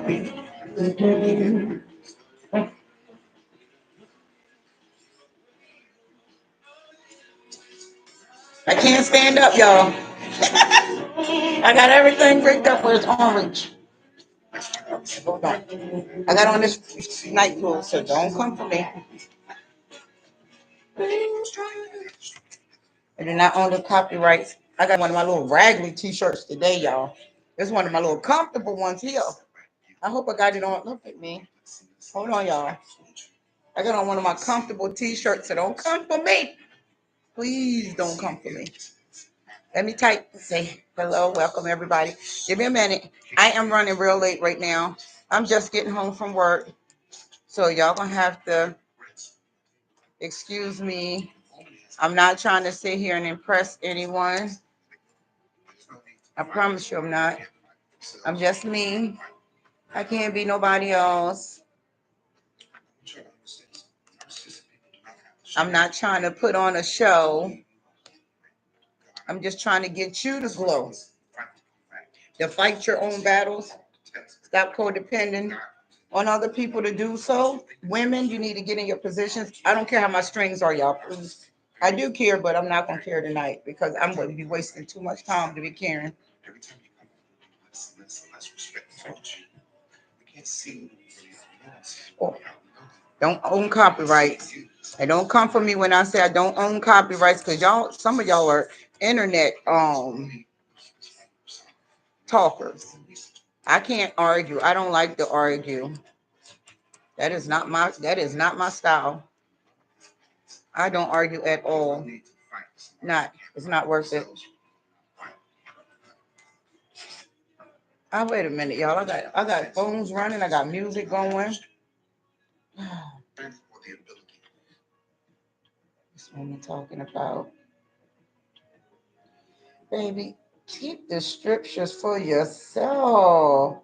I can't stand up, y'all. I got everything rigged up where it's orange. Okay, hold on. I got on this night clothes, so don't come for me. I do not own the copyrights. I got one of my little raggedy t-shirts today, y'all. It's one of my little comfortable ones here. I hope I got it on. Look at me. Hold on, y'all. I got on one of my comfortable t-shirts, so don't come for me. Please don't come for me. Let me type and say hello, welcome everybody. Give me a minute. I am running real late right now. I'm just getting home from work. So y'all gonna have to excuse me. I'm not trying to sit here and impress anyone. I promise you I'm not. I'm just me. I can't be nobody else. I'm not trying to put on a show. I'm just trying to get you to glow. To fight your own battles. Stop codepending on other people to do so. Women, you need to get in your positions. I don't care how my strings are, y'all. Please. I do care, but I'm not gonna care tonight because I'm going to be wasting too much time to be caring. Oh, don't own copyrights. And don't come for me when I say I don't own copyrights, because y'all, some of y'all are internet talkers. I can't argue. I don't like to argue. That is not my style. I don't argue at all. Not. It's not worth it. Oh, wait a minute, y'all. I got phones running. I got music going. This woman talking about, baby, keep the scriptures for yourself.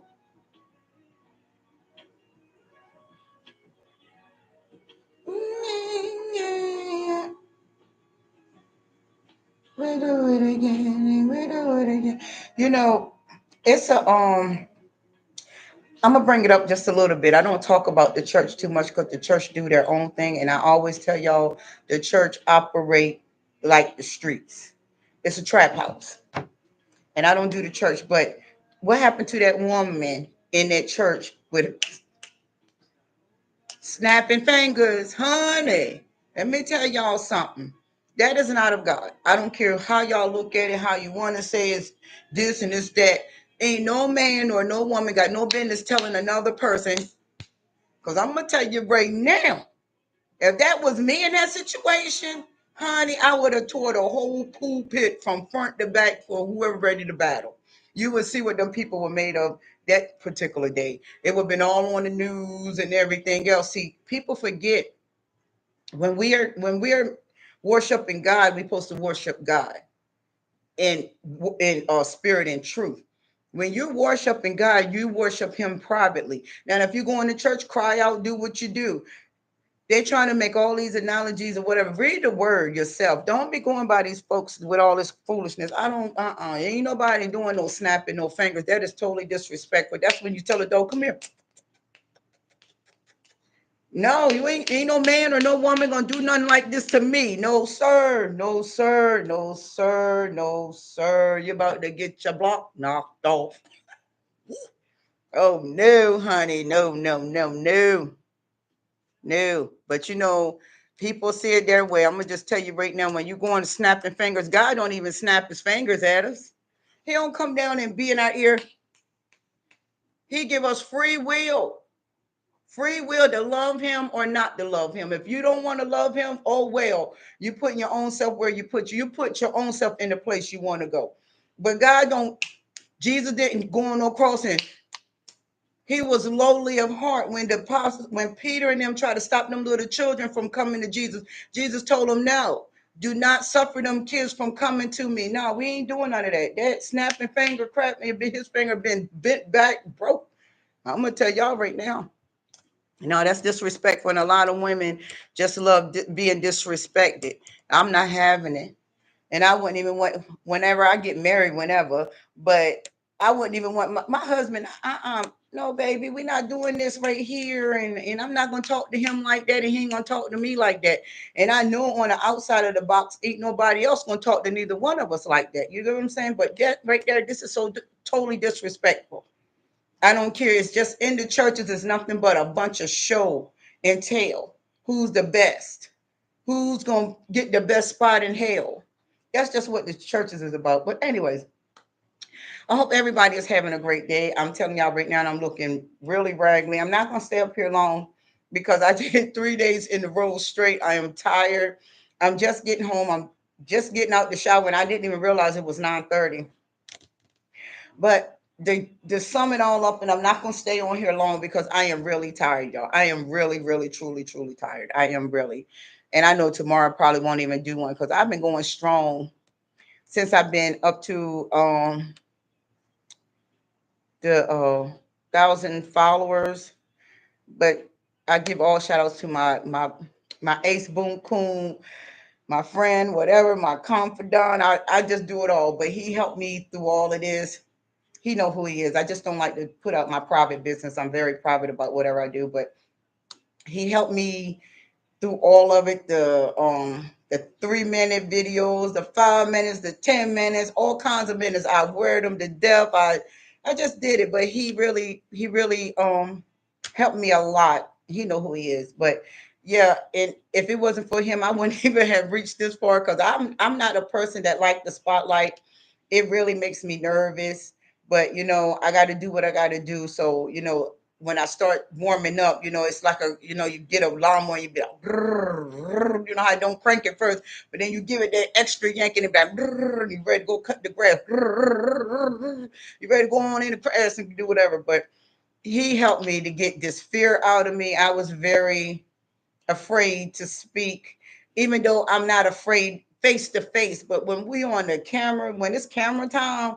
We do it again. We do it again. You know, it's a I'm gonna bring it up just a little bit. I don't talk about the church too much because the church do their own thing, and I always tell y'all the church operate like the streets. It's a trap house, and I don't do the church. But what happened to that woman in that church with snapping fingers, honey? Let me tell y'all something. That is not of God. I don't care how y'all look at it, how you want to say it's this and it's that. Ain't no man or no woman got no business telling another person. Because I'm going to tell you right now, if that was me in that situation, honey, I would have tore the whole pulpit from front to back for whoever ready to battle. You would see what them people were made of that particular day. It would have been all on the news and everything else. See, people forget when we are worshiping God, we're supposed to worship God in spirit and truth. When you're worshiping God, you worship Him privately. Now, if you go into church, cry out, do what you do. They're trying to make all these analogies or whatever. Read the word yourself. Don't be going by these folks with all this foolishness. I don't, ain't nobody doing no snapping, no fingers. That is totally disrespectful. That's when you tell a dog, come here. No, you ain't no man or no woman gonna do nothing like this to me. No, sir. No, sir. No, sir. No, sir. You're about to get your block knocked off. Oh no, honey. No, no, no, no. No, but people see it their way. I'm gonna just tell you right now, when you go on snapping fingers, God don't even snap his fingers at us. He don't come down and be in our ear. He give us free will to love him or not to love him. If you don't want to love him, oh well, you put your own self where you put your own self in the place you want to go. But God don't. Jesus didn't go on no cross and he was lowly of heart when the apostles, when Peter and them tried to stop them little children from coming to Jesus. Jesus told them, no, do not suffer them kids from coming to me. No, we ain't doing none of that. That snapping finger crap, his finger been bent back, broke. I'm gonna tell y'all right now. That's disrespectful, and a lot of women just love being disrespected. I'm not having it, and I wouldn't even want whenever I get married, whenever. But I wouldn't even want my husband. no, baby, we're not doing this right here. And I'm not gonna talk to him like that, and he ain't gonna talk to me like that. And I know on the outside of the box, ain't nobody else gonna talk to neither one of us like that. You know what I'm saying? But that right there, this is so totally disrespectful. I don't care. It's just in the churches, it's nothing but a bunch of show and tell. Who's the best? Who's gonna get the best spot in hell? That's just what the churches is about. But anyways, I hope everybody is having a great day. I'm telling y'all right now, and I'm looking really raggedy. I'm not gonna stay up here long because I did 3 days in the row straight. I am tired. I'm just getting home. I'm just getting out the shower, and I didn't even realize it was 9:30. But to sum it all up, and I'm not gonna stay on here long because I am really tired, y'all. I am really, really, truly, truly tired. I am really, and I know tomorrow I probably won't even do one because I've been going strong since I've been up to the 1,000 followers. But I give all shout outs to my ace boom coon, my friend, whatever, my confidant. I just do it all. But he helped me through all of this. He know who he is. I just don't like to put out my private business. I'm very private about whatever I do, but he helped me through all of it. The 3 minute videos, the 5 minutes, the 10 minutes, all kinds of minutes. I wear them to death. I just did it, but he really helped me a lot. He know who he is, but yeah, and if it wasn't for him, I wouldn't even have reached this far because I'm not a person that like the spotlight. It really makes me nervous, but I got to do what I got to do. So when I start warming up, it's like you get a lawnmower, you be like, brrr, brrr, I don't crank it first, but then you give it that extra yanking it back, brrr, you ready to go cut the grass, brrr, you ready to go on in the press and do whatever. But he helped me to get this fear out of me. I was very afraid to speak, even though I'm not afraid face to face. But when we on the camera, when it's camera time,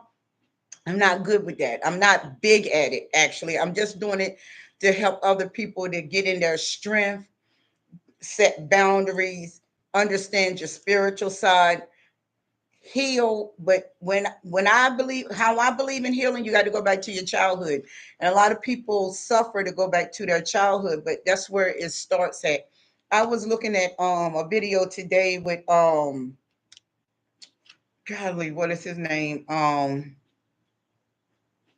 I'm not good with that. I'm not big at it, actually. I'm just doing it to help other people to get in their strength, set boundaries, understand your spiritual side, heal. But when I believe how I believe in healing, you got to go back to your childhood. And a lot of people suffer to go back to their childhood, but that's where it starts at. I was looking at a video today with golly, what is his name?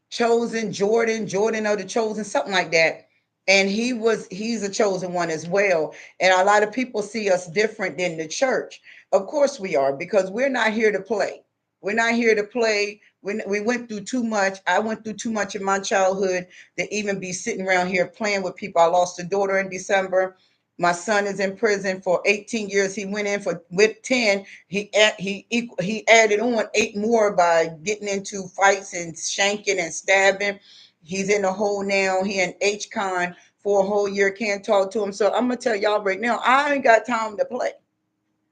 Chosen Jordan of the Chosen, something like that. And he's a chosen one as well. And a lot of people see us different than the church. Of course we are, because we're not here to play. We're not here to play. We went through too much. I went through too much in my childhood to even be sitting around here playing with people. I lost a daughter in December. My son is in prison for 18 years. He went in for with 10. He added on 8 more by getting into fights and shanking and stabbing. He's in a hole now. He in H-Con for a whole year. Can't talk to him. So I'm gonna tell y'all right now, I ain't got time to play.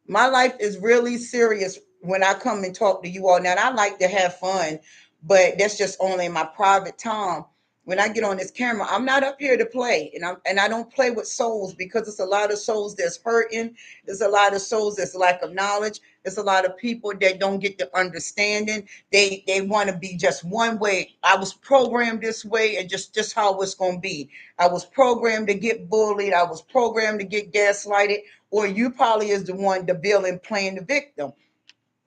My life is really serious when I come and talk to you all. Now, and I like to have fun, but that's just only in my private time. When I get on this camera, I'm not up here to play, and I don't play with souls because it's a lot of souls that's hurting. There's a lot of souls that's lack of knowledge. There's a lot of people that don't get the understanding. They want to be just one way. I was programmed this way, and just how it's gonna be. I was programmed to get bullied. I was programmed to get gaslighted, or you probably is the one, the villain, playing the victim.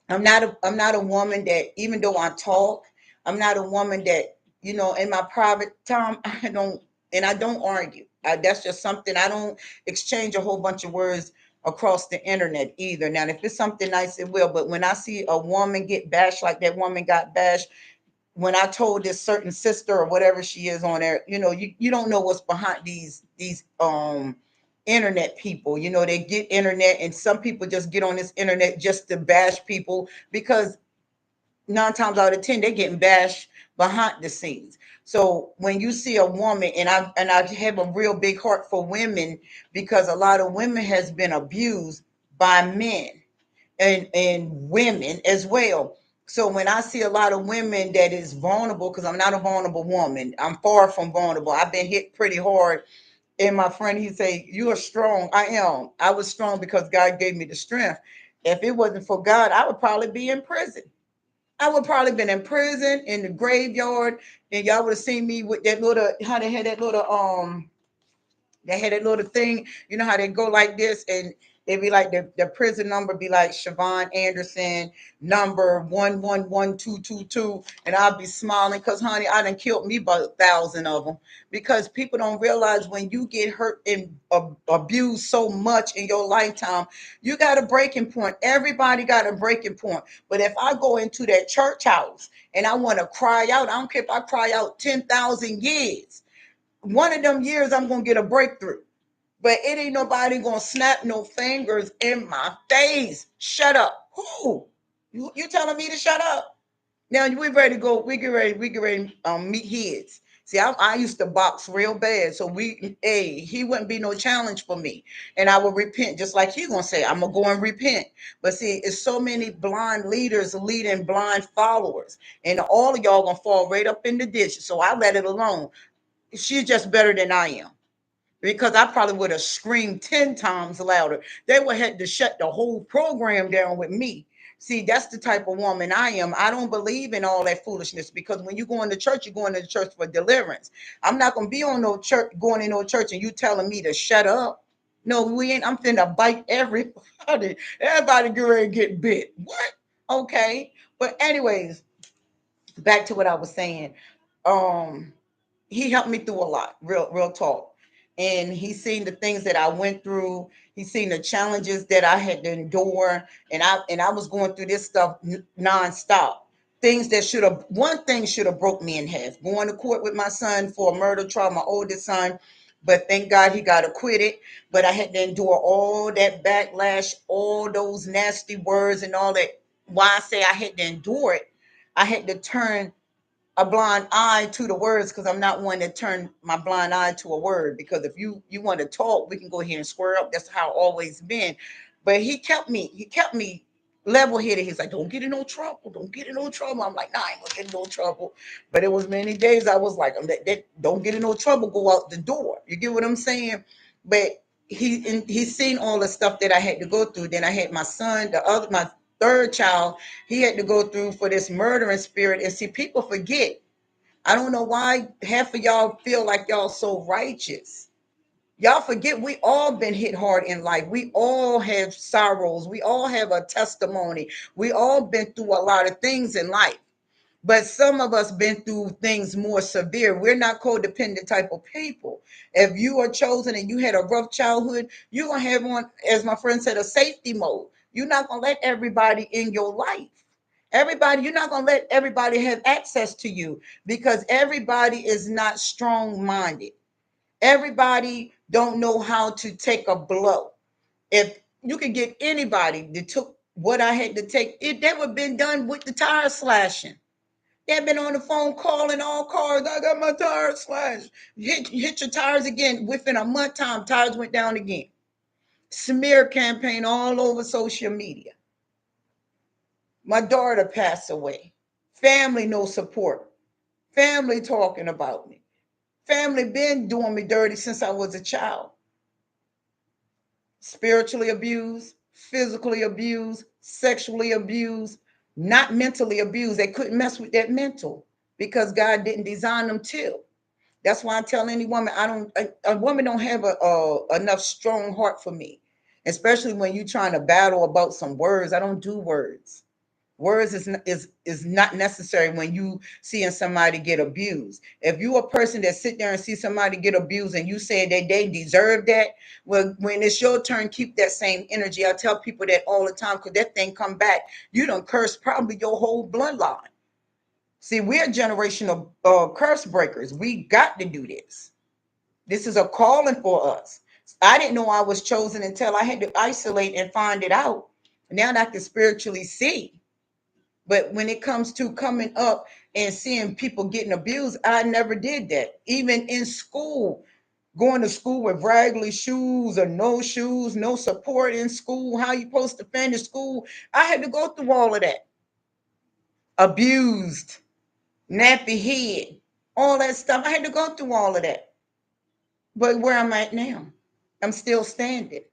I'm not a woman that, even though I talk, I'm not a woman that, in my private time, I don't argue. That's just something. I don't exchange a whole bunch of words across the internet either. Now, if it's something nice, it will. But when I see a woman get bashed like that woman got bashed, when I told this certain sister or whatever she is on there, you don't know what's behind these internet people. They get internet, and some people just get on this internet just to bash people because 9 times out of 10 they're getting bashed behind the scenes. So when you see a woman, and I have a real big heart for women because a lot of women has been abused by men and women as well. So when I see a lot of women that is vulnerable, because I'm not a vulnerable woman, I'm far from vulnerable. I've been hit pretty hard. And my friend, he say, "You are strong." I am. I was strong because God gave me the strength. If it wasn't for God, I would probably be in prison. I would probably been in prison in the graveyard, and y'all would have seen me with that little how they had that little they had a little thing, you know how they go like this, and it'd be like the prison number be like Siobhan Anderson, number 111222, and I'll be smiling because honey, I done killed me about 1,000 of them. Because people don't realize when you get hurt and abused so much in your lifetime, you got a breaking point. Everybody got a breaking point. But if I go into that church house and I want to cry out, I don't care if I cry out 10,000 years. One of them years I'm gonna get a breakthrough. But it ain't nobody gonna snap no fingers in my face. Shut up. Who? You telling me to shut up? Now we ready to go. We get ready meet heads. See, I used to box real bad, so he wouldn't be no challenge for me, and I would repent just like he gonna say. I'm gonna go and repent, but see, it's so many blind leaders leading blind followers, and all of y'all gonna fall right up in the ditch. So I let it alone. She's just better than I am because I probably would have screamed 10 times louder. They would have had to shut the whole program down with me. See, that's the type of woman I am. I don't believe in all that foolishness because when you go into church, you're going to church for deliverance. I'm not going to be on no church, going in no church and you telling me to shut up. No, we ain't. I'm finna bite everybody. Everybody get ready to get bit. What? Okay. But anyways, back to what I was saying. Um, he helped me through a lot, real talk. And he's seen the things that I went through. He's seen the challenges that I had to endure, and I was going through this stuff nonstop. Things that should have one thing should have broke me in half. Going to court with my son for a murder trial, my oldest son, but thank God he got acquitted. But I had to endure all that backlash, all those nasty words, and all that. Why I say I had to endure it, I had to turn a blind eye to the words because I'm not one that turn my blind eye to a word. Because if you want to talk, we can go ahead and square up. That's how I've always been. But he kept me level headed. He's like, don't get in no trouble, don't get in no trouble. I'm like, nah, I ain't gonna get in no trouble. But it was many days I was like, don't get in no trouble, go out the door. You get what I'm saying? But he's seen all the stuff that I had to go through. Then I had my son, my third child, he had to go through for this murdering spirit. And see, people forget. I don't know why half of y'all feel like y'all so righteous. Y'all forget we all been hit hard in life. We all have sorrows. We all have a testimony. We all been through a lot of things in life. But some of us been through things more severe. We're not codependent type of people. If you are chosen and you had a rough childhood, you're gonna have one, as my friend said, a safety mode. You're not gonna let everybody in your life. Everybody, you're not gonna let everybody have access to you because everybody is not strong-minded. Everybody don't know how to take a blow. If you could get anybody that took what I had to take, it that would have been done with the tire slashing. They've been on the phone calling all cars. I got my tires slashed. Hit your tires again. Within a month time, tires went down again. Smear campaign all over social media. My daughter passed away. Family no support. Family talking about me. Family been doing me dirty since I was a child. Spiritually abused, physically abused, sexually abused, not mentally abused. They couldn't mess with that mental because God didn't design them to. That's why I tell any woman I don't. A woman don't have enough strong heart for me, especially when you're trying to battle about some words. I don't do words. Words is not necessary when you seeing somebody get abused. If you a person that sit there and see somebody get abused and you say that they deserve that, well, when it's your turn, keep that same energy. I tell people that all the time because that thing come back. You don't curse probably your whole bloodline. See, we're a generation of curse breakers. We got to do this. This is a calling for us. I didn't know I was chosen until I had to isolate and find it out. Now I can spiritually see. But when it comes to coming up and seeing people getting abused, I never did that. Even in school, going to school with raggedy shoes or no shoes, no support in school, how you supposed to finish school. I had to go through all of that. Abused, nappy head, all that stuff. I had to go through all of that. But where I'm at now, I'm still standing.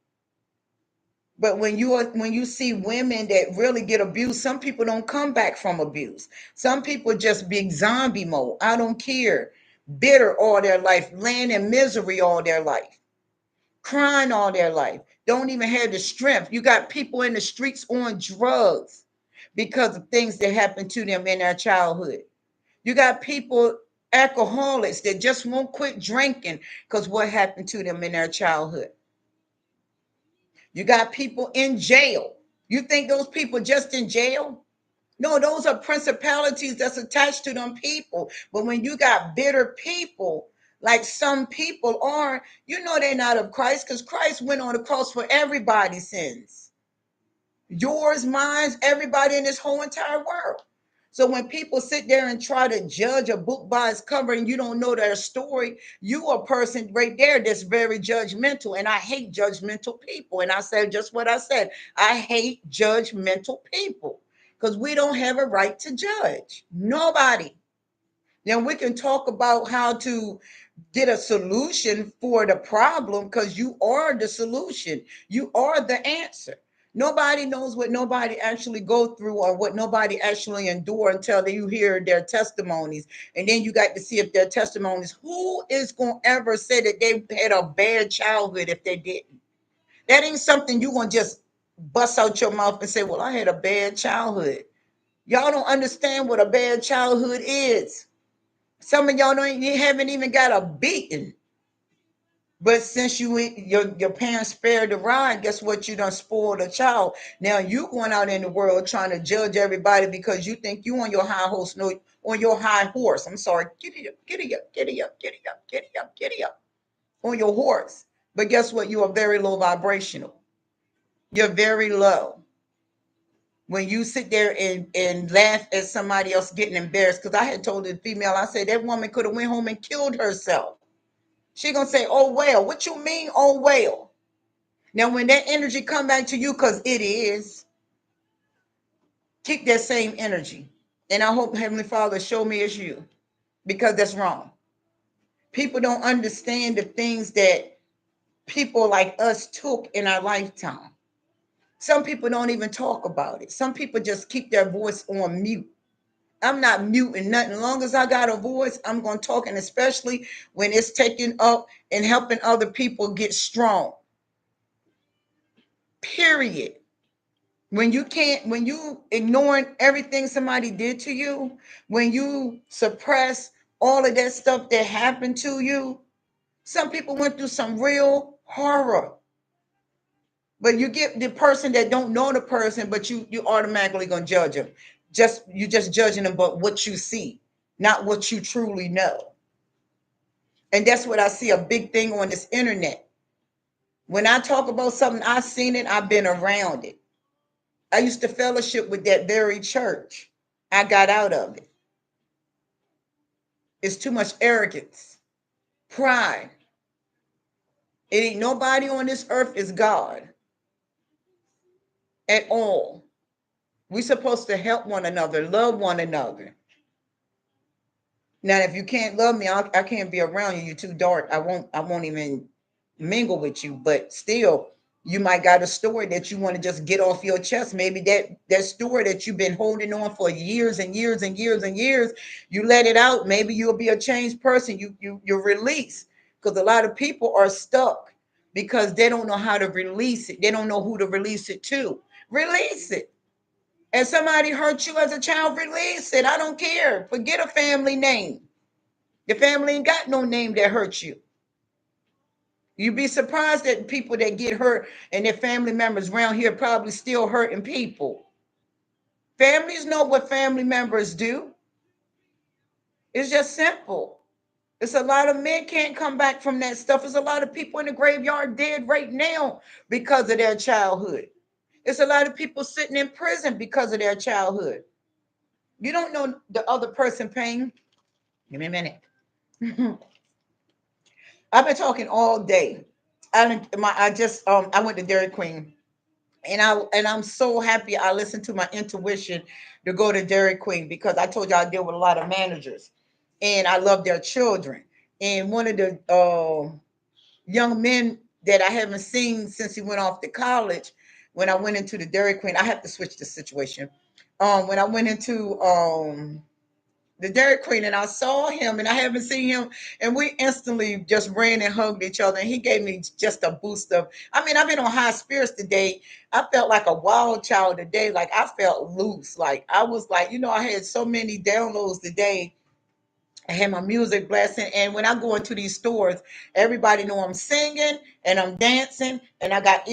But when you see women that really get abused, some people don't come back from abuse. Some people just be zombie mode. I don't care. Bitter all their life, laying in misery all their life, crying all their life. Don't even have the strength. You got people in the streets on drugs because of things that happened to them in their childhood. You got people, alcoholics, that just won't quit drinking because what happened to them in their childhood. You got people in jail. You think those people just in jail? No, those are principalities that's attached to them people. But when you got bitter people, like some people are, you know they're not of Christ, because Christ went on the cross for everybody's sins. Yours, mine, everybody in this whole entire world. So when people sit there and try to judge a book by its cover and you don't know their story, you a person right there that's very judgmental. And I hate judgmental people. And I said just what I said. I hate judgmental people because we don't have a right to judge. Nobody. Then we can talk about how to get a solution for the problem, because you are the solution. You are the answer. Nobody knows what nobody actually go through or what nobody actually endure until you hear their testimonies. And then you got to see if their testimonies, who is going to ever say that they had a bad childhood if they didn't? That ain't something you going to just bust out your mouth and say, well, I had a bad childhood. Y'all don't understand what a bad childhood is. Some of y'all don't, you haven't even got a beating. But since your parents spared the rod, guess what? You done spoiled a child. Now you going out in the world trying to judge everybody because you think you on your high horse, no, on your high horse. I'm sorry, get it up, get it up, get it up, get it up, get it up, get it up, on your horse. But guess what? You are very low vibrational. You're very low. When you sit there and laugh at somebody else getting embarrassed, because I had told the female, I said that woman could have went home and killed herself. She gonna say, "Oh well." What you mean, "Oh well"? Now, when that energy come back to you, because it is, keep that same energy. And I hope Heavenly Father show me it's you, because that's wrong. People don't understand the things that people like us took in our lifetime. Some people don't even talk about it. Some people just keep their voice on mute. I'm not muting nothing. As long as I got a voice, I'm going to talk, and especially when it's taking up and helping other people get strong. Period. When you ignoring everything somebody did to you, when you suppress all of that stuff that happened to you, some people went through some real horror. But you get the person that don't know the person, but you automatically gonna judge them. You just judging them, but what you see, not what you truly know. And that's what I see a big thing on this internet. When I talk about something, I've seen it, I've been around it. I used to fellowship with that very church. I got out of it. It's too much arrogance, pride. It ain't nobody on this earth is God at all. We supposed to help one another, love one another. Now, if you can't love me, I can't be around you. You're too dark. I won't even mingle with you. But still, you might got a story that you want to just get off your chest. Maybe that story that you've been holding on for years and years and years and years, you let it out. Maybe you'll be a changed person. You release, because a lot of people are stuck because they don't know how to release it. They don't know who to release it to. Release it. And somebody hurt you as a child, release it. I don't care. Forget a family name. The family ain't got no name that hurts you. You'd be surprised that people that get hurt and their family members around here probably still hurting people. Families know what family members do. It's just simple. It's a lot of men can't come back from that stuff. There's a lot of people in the graveyard dead right now because of their childhood. It's a lot of people sitting in prison because of their childhood. You don't know the other person pain. Give me a minute. I've been talking all day. I went to Dairy Queen, and I'm so happy I listened to my intuition to go to Dairy Queen, because I told you I deal with a lot of managers, and I love their children. And one of the young men that I haven't seen since he went off to college, when I went into the Dairy Queen, I have to switch the situation. When I went into the Dairy Queen and I saw him and I haven't seen him, and we instantly just ran and hugged each other, and he gave me just a boost of, I mean, I've been on high spirits today. I felt like a wild child today. Like I felt loose. Like I was like, I had so many downloads today. I had my music blasting, and when I go into these stores, everybody know I'm singing and I'm dancing, and I got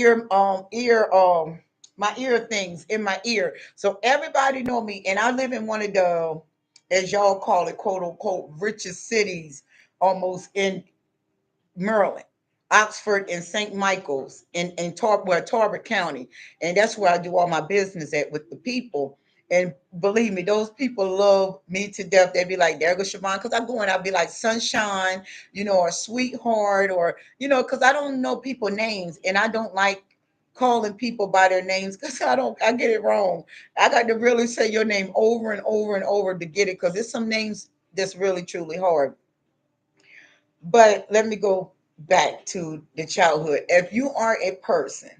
my ear things in my ear, so everybody know me. And I live in one of the, as y'all call it, quote unquote, richest cities, almost in Maryland, Oxford, and St. Michael's in Tarbert County, and that's where I do all my business at with the people. And believe me, those people love me to death. They'd be like, "There goes Siobhan," because I go and I'll be like, "Sunshine," or "Sweetheart," or because I don't know people names, and I don't like calling people by their names because I get it wrong. I got to really say your name over and over and over to get it because there's some names that's really truly hard. But let me go back to the childhood. If you are a person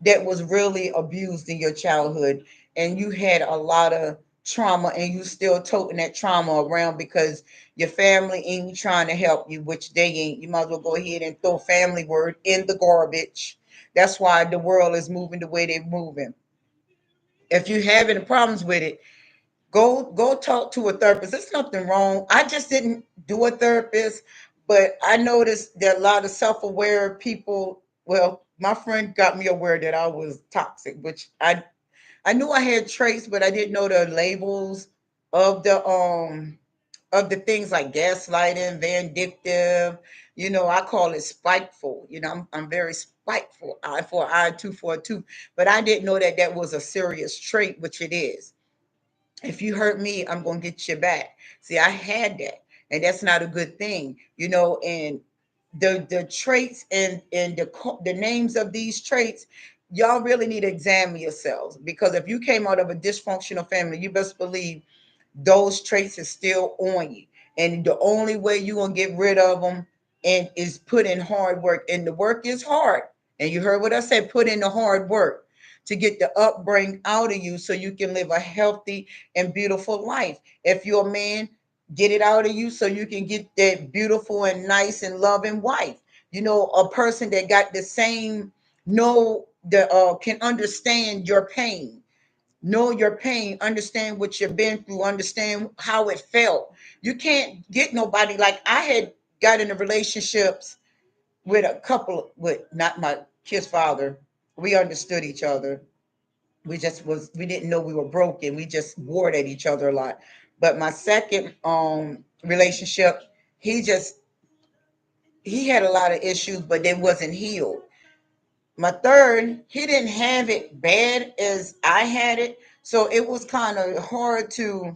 that was really abused in your childhood and you had a lot of trauma and you still toting that trauma around because your family ain't trying to help you, which they ain't, you might as well go ahead and throw family word in the garbage. That's why the world is moving the way they're moving. If you're having problems with it, go talk to a therapist. There's nothing wrong. I just didn't do a therapist, but I noticed that a lot of self-aware people, well, my friend got me aware that I was toxic, which I knew I had traits, but I didn't know the labels of the things like gaslighting, vindictive. I call it spiteful. I'm very spiteful. Eye for an eye, tooth for a tooth. But I didn't know that that was a serious trait, which it is. If you hurt me, I'm going to get you back. See, I had that, and that's not a good thing, and the traits and the names of these traits, y'all really need to examine yourselves, because if you came out of a dysfunctional family, you best believe those traits are still on you. And the only way you're going to get rid of them and is put in hard work. And the work is hard. And you heard what I said, put in the hard work to get the upbringing out of you so you can live a healthy and beautiful life. If you're a man, get it out of you so you can get that beautiful and nice and loving wife. A person that got the same, know the can understand your pain, know your pain, understand what you've been through, understand how it felt. You can't get nobody like I had got into relationships with a couple with not my kid's father. We understood each other. We didn't know we were broken. We just warred at each other a lot. But my second relationship, he just he had a lot of issues, but they wasn't healed. My third, he didn't have it bad as I had it. So it was kind of hard to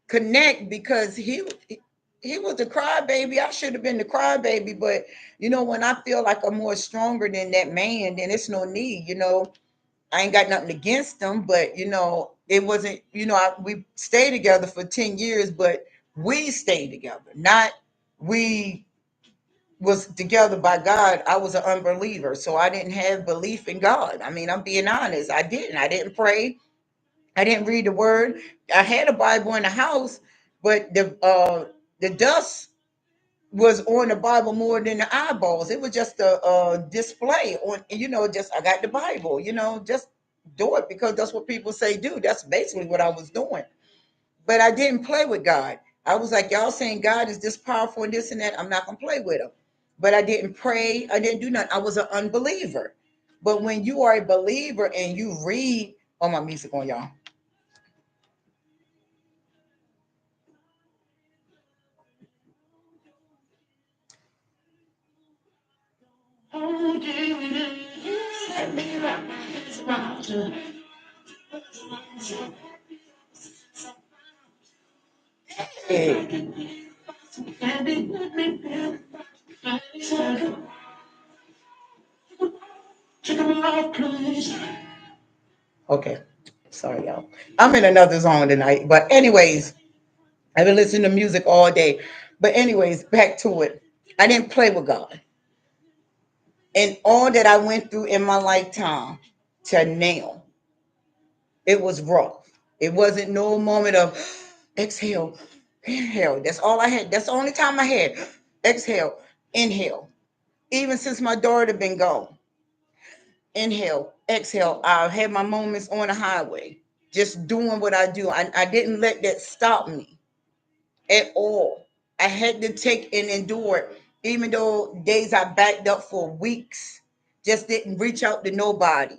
connect because he was the crybaby. I should have been the crybaby, but when I feel like I'm more stronger than that man, then it's no need. I ain't got nothing against them, but it wasn't. We stayed together for 10 years, but we stayed together, not we was together by God. I was an unbeliever, so I didn't have belief in God. I mean, I'm being honest. I didn't. I didn't pray. I didn't read the word. I had a Bible in the house, but the dust was on the Bible more than the eyeballs. It was just a display on. Just I got the Bible. Just do it because that's what people say do. That's basically what I was doing. But I didn't play with God. I was like, y'all saying God is this powerful and this and that. I'm not gonna play with him. But I didn't pray. I didn't do nothing. I was an unbeliever. But when you are a believer and you read, oh, my music on, y'all. Hey. Okay. Sorry, y'all. I'm in another zone tonight. But anyways, I've been listening to music all day. But anyways, back to it. I didn't play with God. And all that I went through in my lifetime to now, it was rough. It wasn't no moment of exhale, inhale. That's all I had. That's the only time I had. Exhale, inhale. Even since my daughter been gone, inhale, exhale. I had my moments on the highway, just doing what I do. I didn't let that stop me at all. I had to take and endure it, even though days I backed up for weeks, just didn't reach out to nobody.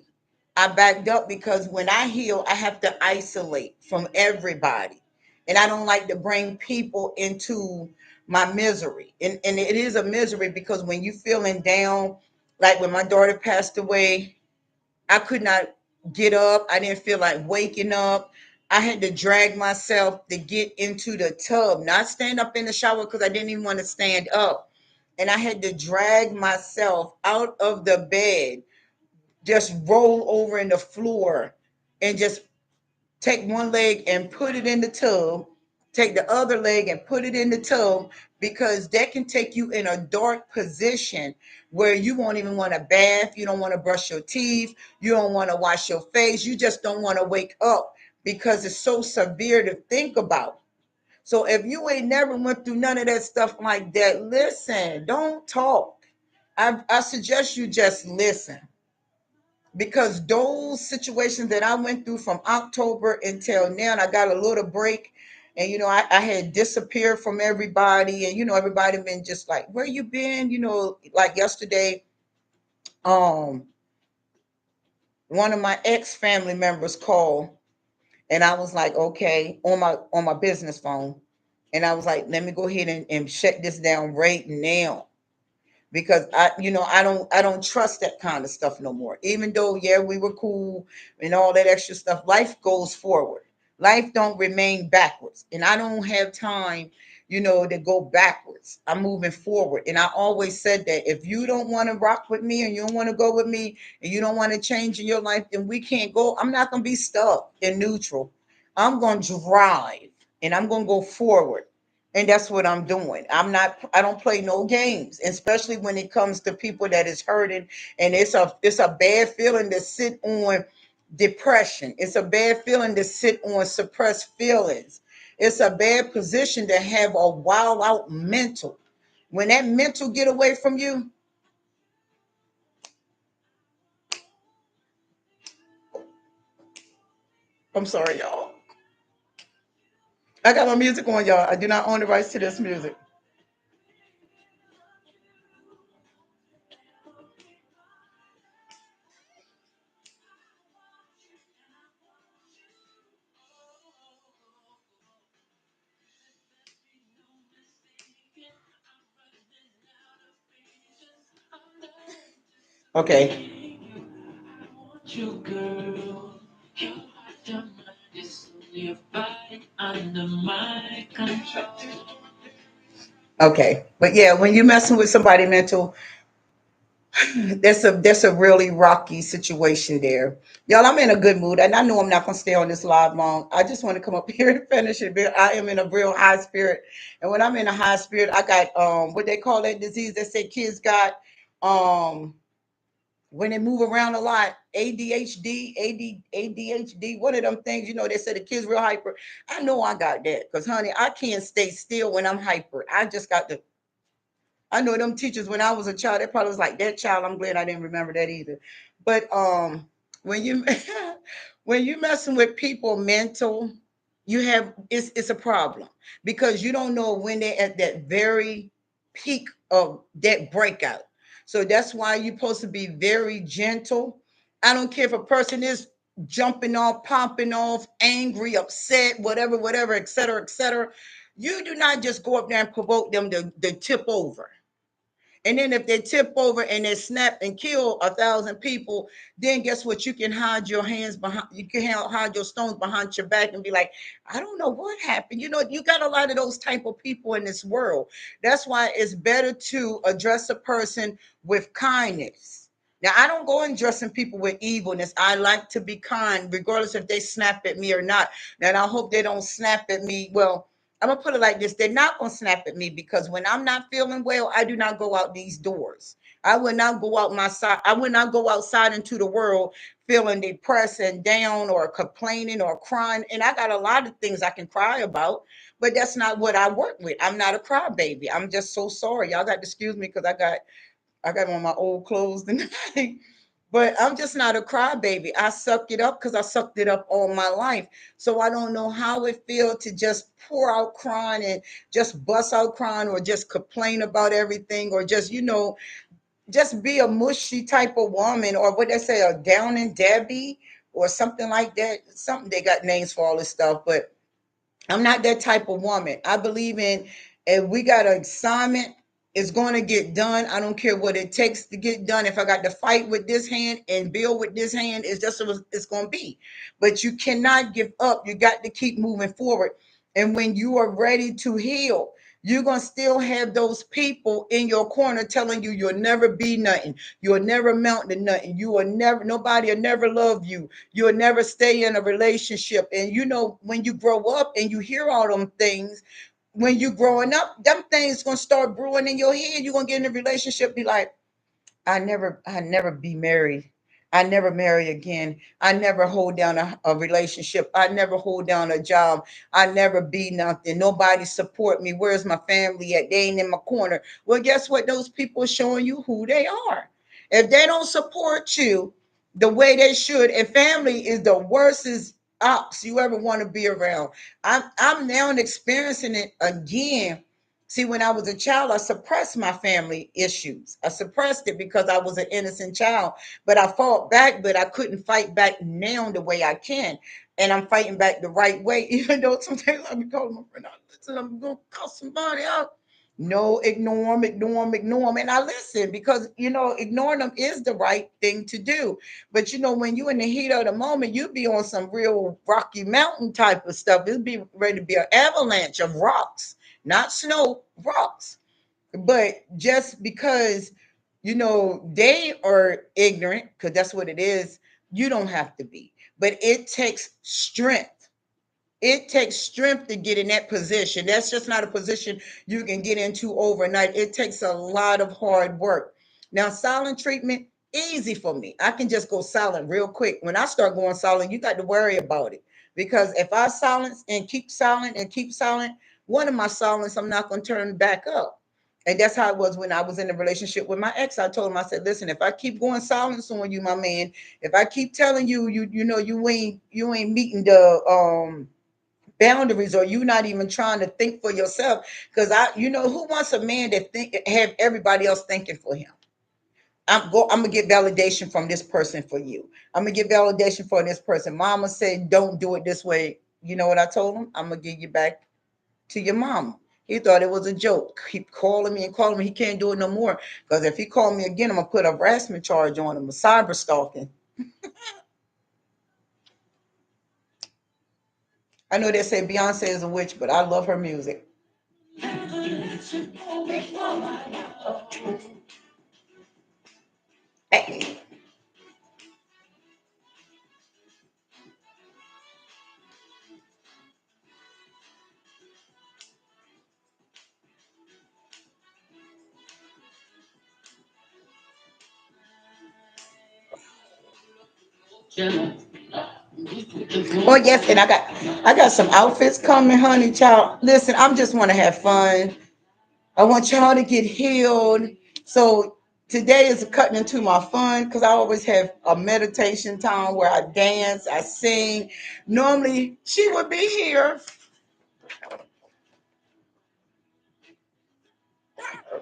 I backed up because when I heal, I have to isolate from everybody. And I don't like to bring people into my misery. And it is a misery because when you feeling down, like when my daughter passed away, I could not get up. I didn't feel like waking up. I had to drag myself to get into the tub, not stand up in the shower because I didn't even want to stand up. And I had to drag myself out of the bed, just roll over in the floor and just take one leg and put it in the tub, take the other leg and put it in the tub, because that can take you in a dark position where you won't even want to bath, you don't want to brush your teeth, you don't want to wash your face, you just don't want to wake up because it's so severe to think about. So if you ain't never went through none of that stuff like that, listen, don't talk. I suggest you just listen, because those situations that I went through from October until now, and I got a little break. And I had disappeared from everybody, and everybody been just like, "Where you been?" Like yesterday, um, one of my ex family members called, and I was like, "Okay," on my business phone, and I was like, "Let me go ahead and shut this down right now." Because I don't trust that kind of stuff no more. Even though, yeah, we were cool and all that extra stuff, life goes forward. Life don't remain backwards, and I don't have time, to go backwards. I'm moving forward, and I always said that if you don't want to rock with me and you don't want to go with me and you don't want to change in your life, then we can't go. I'm not gonna be stuck in neutral. I'm gonna drive, and I'm gonna go forward, and that's what I'm doing. I don't play no games, especially when it comes to people that is hurting. And it's a bad feeling to sit on depression. It's a bad feeling to sit on suppressed feelings. It's a bad position to have a wild out mental. When that mental get away from you, I'm sorry, y'all. I got my music on, y'all. I do not own the rights to this music. Okay. You girl, your heart and mind is only a fight under my control. Okay, but yeah, when you're messing with somebody mental, that's a really rocky situation there. Y'all, I'm in a good mood, and I know I'm not gonna stay on this live long. I just want to come up here and finish it. But I am in a real high spirit, and when I'm in a high spirit, I got what they call that disease that say kids got um when they move around a lot, ADHD, ADHD, one of them things. They say the kids real hyper. I know I got that because, honey, I can't stay still when I'm hyper. I just got to. I know them teachers when I was a child, they probably was like that child. I'm glad I didn't remember that either. But when you when you messing with people mental, you have it's a problem because you don't know when they're at that very peak of that breakout. So that's why you're supposed to be very gentle. I don't care if a person is jumping off, popping off, angry, upset, whatever, whatever, et cetera, et cetera. You do not just go up there and provoke them to tip over. And then if they tip over and they snap and kill 1,000 people, then guess what? You can hide your hands behind, you can hide your stones behind your back and be like, I don't know what happened. You got a lot of those type of people in this world. That's why it's better to address a person with kindness. Now, I don't go and addressing people with evilness. I like to be kind, regardless if they snap at me or not. And I hope they don't snap at me. Well, I'm gonna put it like this: they're not gonna snap at me because when I'm not feeling well, I do not go out these doors. I would not go out my side. I would not go outside into the world feeling depressed and down or complaining or crying. And I got a lot of things I can cry about, but that's not what I work with. I'm not a crybaby. I'm just so sorry. Y'all got to excuse me because I got on my old clothes tonight. But I'm just not a crybaby. I suck it up because I sucked it up all my life. So I don't know how it feels to just pour out crying and just bust out crying or just complain about everything or just, just be a mushy type of woman or what they say, a down and Debbie or something like that. Something they got names for all this stuff, but I'm not that type of woman. I believe in if we got an assignment, it's going to get done. I don't care what it takes to get done. If I got to fight with this hand and build with this hand, it's just what it's going to be. But you cannot give up. You got to keep moving forward. And when you are ready to heal, you're going to still have those people in your corner telling you you'll never be nothing. You'll never mount to nothing. You will never, nobody will never love you. You'll never stay in a relationship. And when you grow up and you hear all them things, when you growing up, them things gonna start brewing in your head. You're gonna get in a relationship, be like, I never be married. I never marry again. I never hold down a relationship. I never hold down a job. I never be nothing. Nobody support me. Where's my family at? They ain't in my corner. Well, guess what? Those people are showing you who they are. If they don't support you the way they should, and family is the worstest ops you ever want to be around. I'm now experiencing it again. See, when I was a child, I suppressed my family issues. I suppressed it because I was an innocent child. But I fought back, but I couldn't fight back now the way I can. And I'm fighting back the right way, even though sometimes I be calling my friend, listen, I'm going to cuss somebody out. No, ignore them, ignore them, ignore them. And I listen because, ignoring them is the right thing to do. But, when you're in the heat of the moment, you be on some real Rocky Mountain type of stuff. It'll be ready to be an avalanche of rocks, not snow, rocks. But just because, they are ignorant, because that's what it is, you don't have to be. But it takes strength. It takes strength to get in that position. That's just not a position you can get into overnight. It takes a lot of hard work. Now, silent treatment, easy for me. I can just go silent real quick. When I start going silent, you got to worry about it. Because if I silence and keep silent, one of my silence, I'm not going to turn back up. And that's how it was when I was in a relationship with my ex. I told him, I said, listen, if I keep going silent on you, my man, if I keep telling you, you ain't meeting the boundaries or you not even trying to think for yourself because who wants a man that think have everybody else thinking for him. I'm gonna get validation from this person for you. I'm gonna get validation for this person. Mama said don't do it this way. You know what I told him? I'm gonna give you back to your mama. He thought it was a joke. Keep calling me and calling me. He can't do it no more because if he called me again, I'm gonna put a harassment charge on him, a cyber stalking. I know they say Beyonce is a witch, but I love her music. Hey. Oh yes, and I got some outfits coming, honey, child. Listen, I'm just want to have fun. I want y'all to get healed. So today is cutting into my fun because I always have a meditation time where I dance, I sing. Normally she would be here.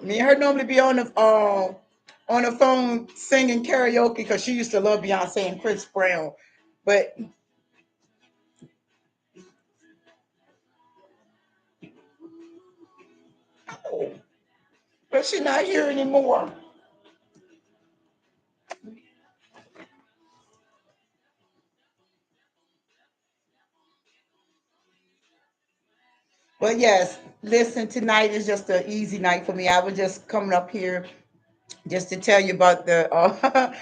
Me and her normally be on the phone singing karaoke because she used to love Beyonce and Chris Brown. But oh, but she's not here anymore. But yes, listen, tonight is just an easy night for me. I was just coming up here just to tell you about the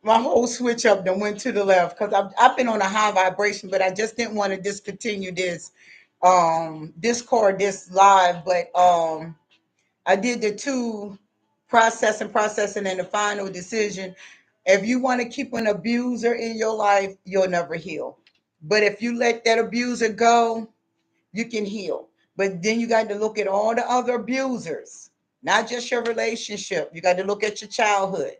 my whole switch up that went to the left because I've been on a high vibration, but I just didn't want to discontinue this Discord, this live. But I did the two processing, and the final decision. If you want to keep an abuser in your life, you'll never heal. But if you let that abuser go, you can heal. But then you got to look at all the other abusers, not just your relationship. You got to look at your childhood.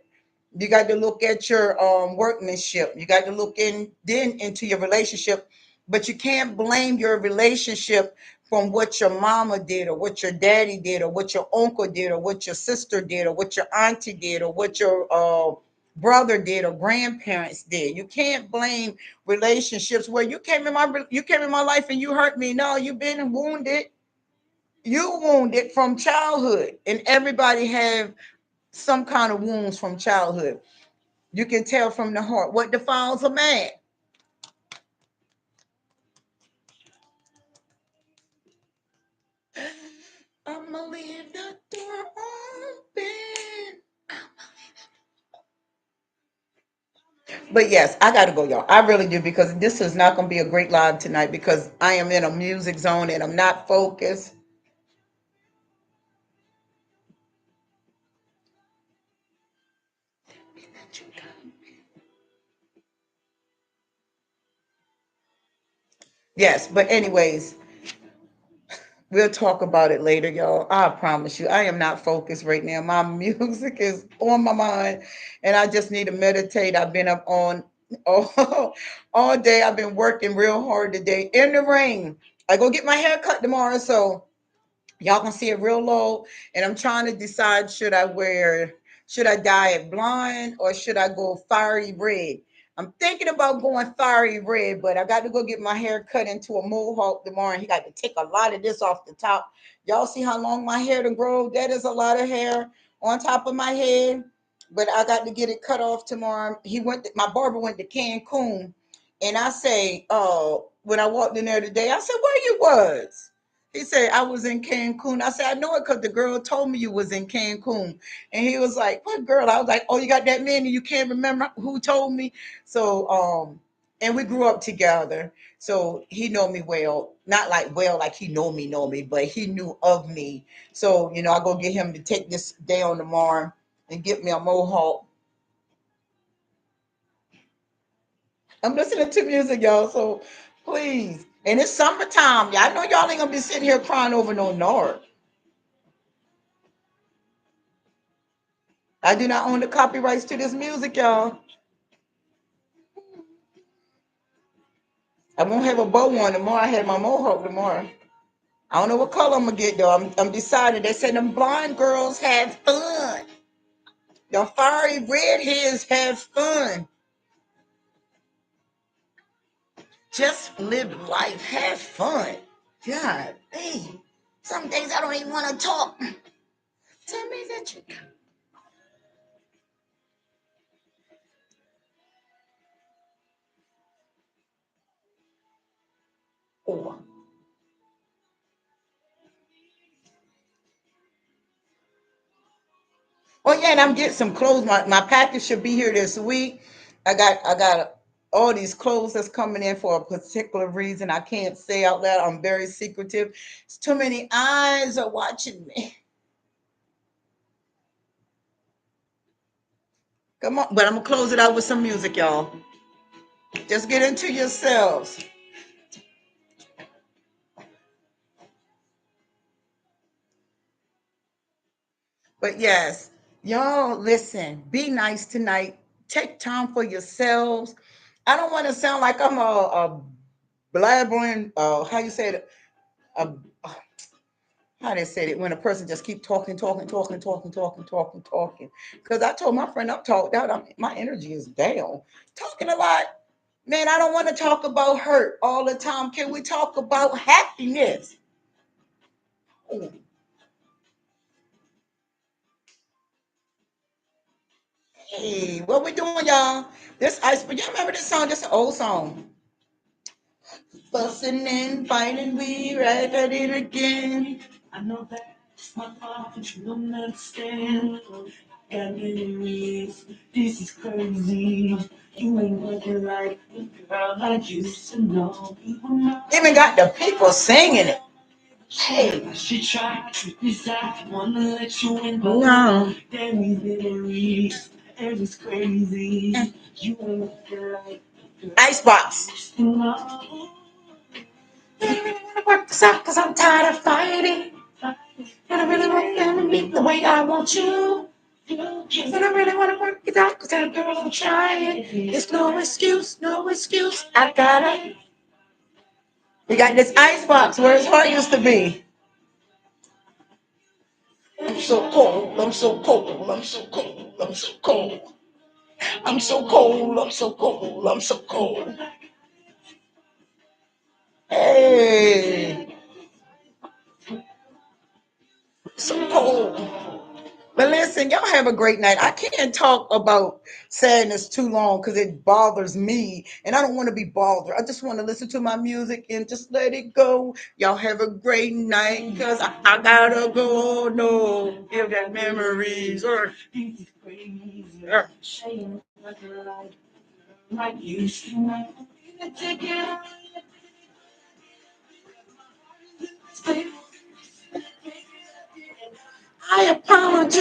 You got to look at your workmanship. You got to look in then into your relationship. But you can't blame your relationship from what your mama did or what your daddy did or what your uncle did or what your sister did or what your auntie did or what your brother did or grandparents did. You can't blame relationships where you came in my life and you hurt me. No, you've been wounded. You wounded from childhood, and everybody have some kind of wounds from childhood. You can tell from the heart what defiles a man. I'm gonna leave the door open. But yes, I gotta go, y'all. I really do because this is not gonna be a great live tonight because I am in a music zone and I'm not focused. Yes, but anyways, we'll talk about it later, y'all. I promise you, I am not focused right now. My music is on my mind, and I just need to meditate. I've been up on all day. I've been working real hard today in the rain. I go get my hair cut tomorrow, so y'all can see it real low. And I'm trying to decide should I dye it blonde or should I go fiery red? I'm thinking about going fiery red, but I got to go get my hair cut into a mohawk tomorrow. And he got to take a lot of this off the top. Y'all see how long my hair to grow? That is a lot of hair on top of my head. But I got to get it cut off tomorrow. My barber went to Cancun. And I say, when I walked in there today, I said, where you was? He said, I was in Cancun. I said, I know it because the girl told me you was in Cancun. And he was like, what girl? I was like, oh, you got that man and you can't remember who told me? So, and we grew up together. So he know me well, not like well, like he know me, but he knew of me. So, I go get him to take this down tomorrow and get me a mohawk. I'm listening to music, y'all. So please. And it's summertime. I know y'all ain't gonna be sitting here crying over no Nord. I do not own the copyrights to this music, y'all. I won't have a bow on tomorrow. I had my mohawk tomorrow. I don't know what color I'm gonna get though. I'm decided. They said them blind girls have fun. The fiery redheads have fun. Just live life, have fun. God, hey. Some days I don't even want to talk. Tell me that you. Oh. Oh yeah, and I'm getting some clothes. My package should be here this week. I got all these clothes that's coming in for a particular reason. I can't say out loud. I'm very secretive. It's too many eyes are watching me. Come on, but I'm gonna close it out with some music, y'all. Just get into yourselves. But yes, y'all listen. Be nice tonight. Take time for yourselves. I don't want to sound like I'm a blabbering. How you say it? A how they said it when a person just keep talking. Because I told my friend I'm talked out. My energy is down. Talking a lot, man. I don't want to talk about hurt all the time. Can we talk about happiness? Oh, hey, what we doing, y'all? This ice. But y'all remember this song? This is an old song. Fussing and fighting, we right at it again. I know that's my fault, but you don't understand. Got many ways, this is crazy. You ain't looking like the girl I used to know. Even got the people singing it. Hey. She tried to decide, wanna let you in, but No. there is memories, and it's crazy. You ain't like Icebox. you know. I really wanna work this out, cause I'm tired of fighting. And I really want them to meet the way I want you. And I really wanna work it out, cause that girl I'm trying. There's no excuse, no excuse. I gotta. We got this icebox where his heart used to be. I'm so cold, I'm so cold, I'm so cold, I'm so cold. I'm so cold, I'm so cold, I'm so cold. Hey, so cold. But listen, y'all have a great night. I can't talk about sadness too long because it bothers me. And I don't want to be bothered. I just want to listen to my music and just let it go. Y'all have a great night because I gotta go. No, if that memories or. Like you should take it. I apologize.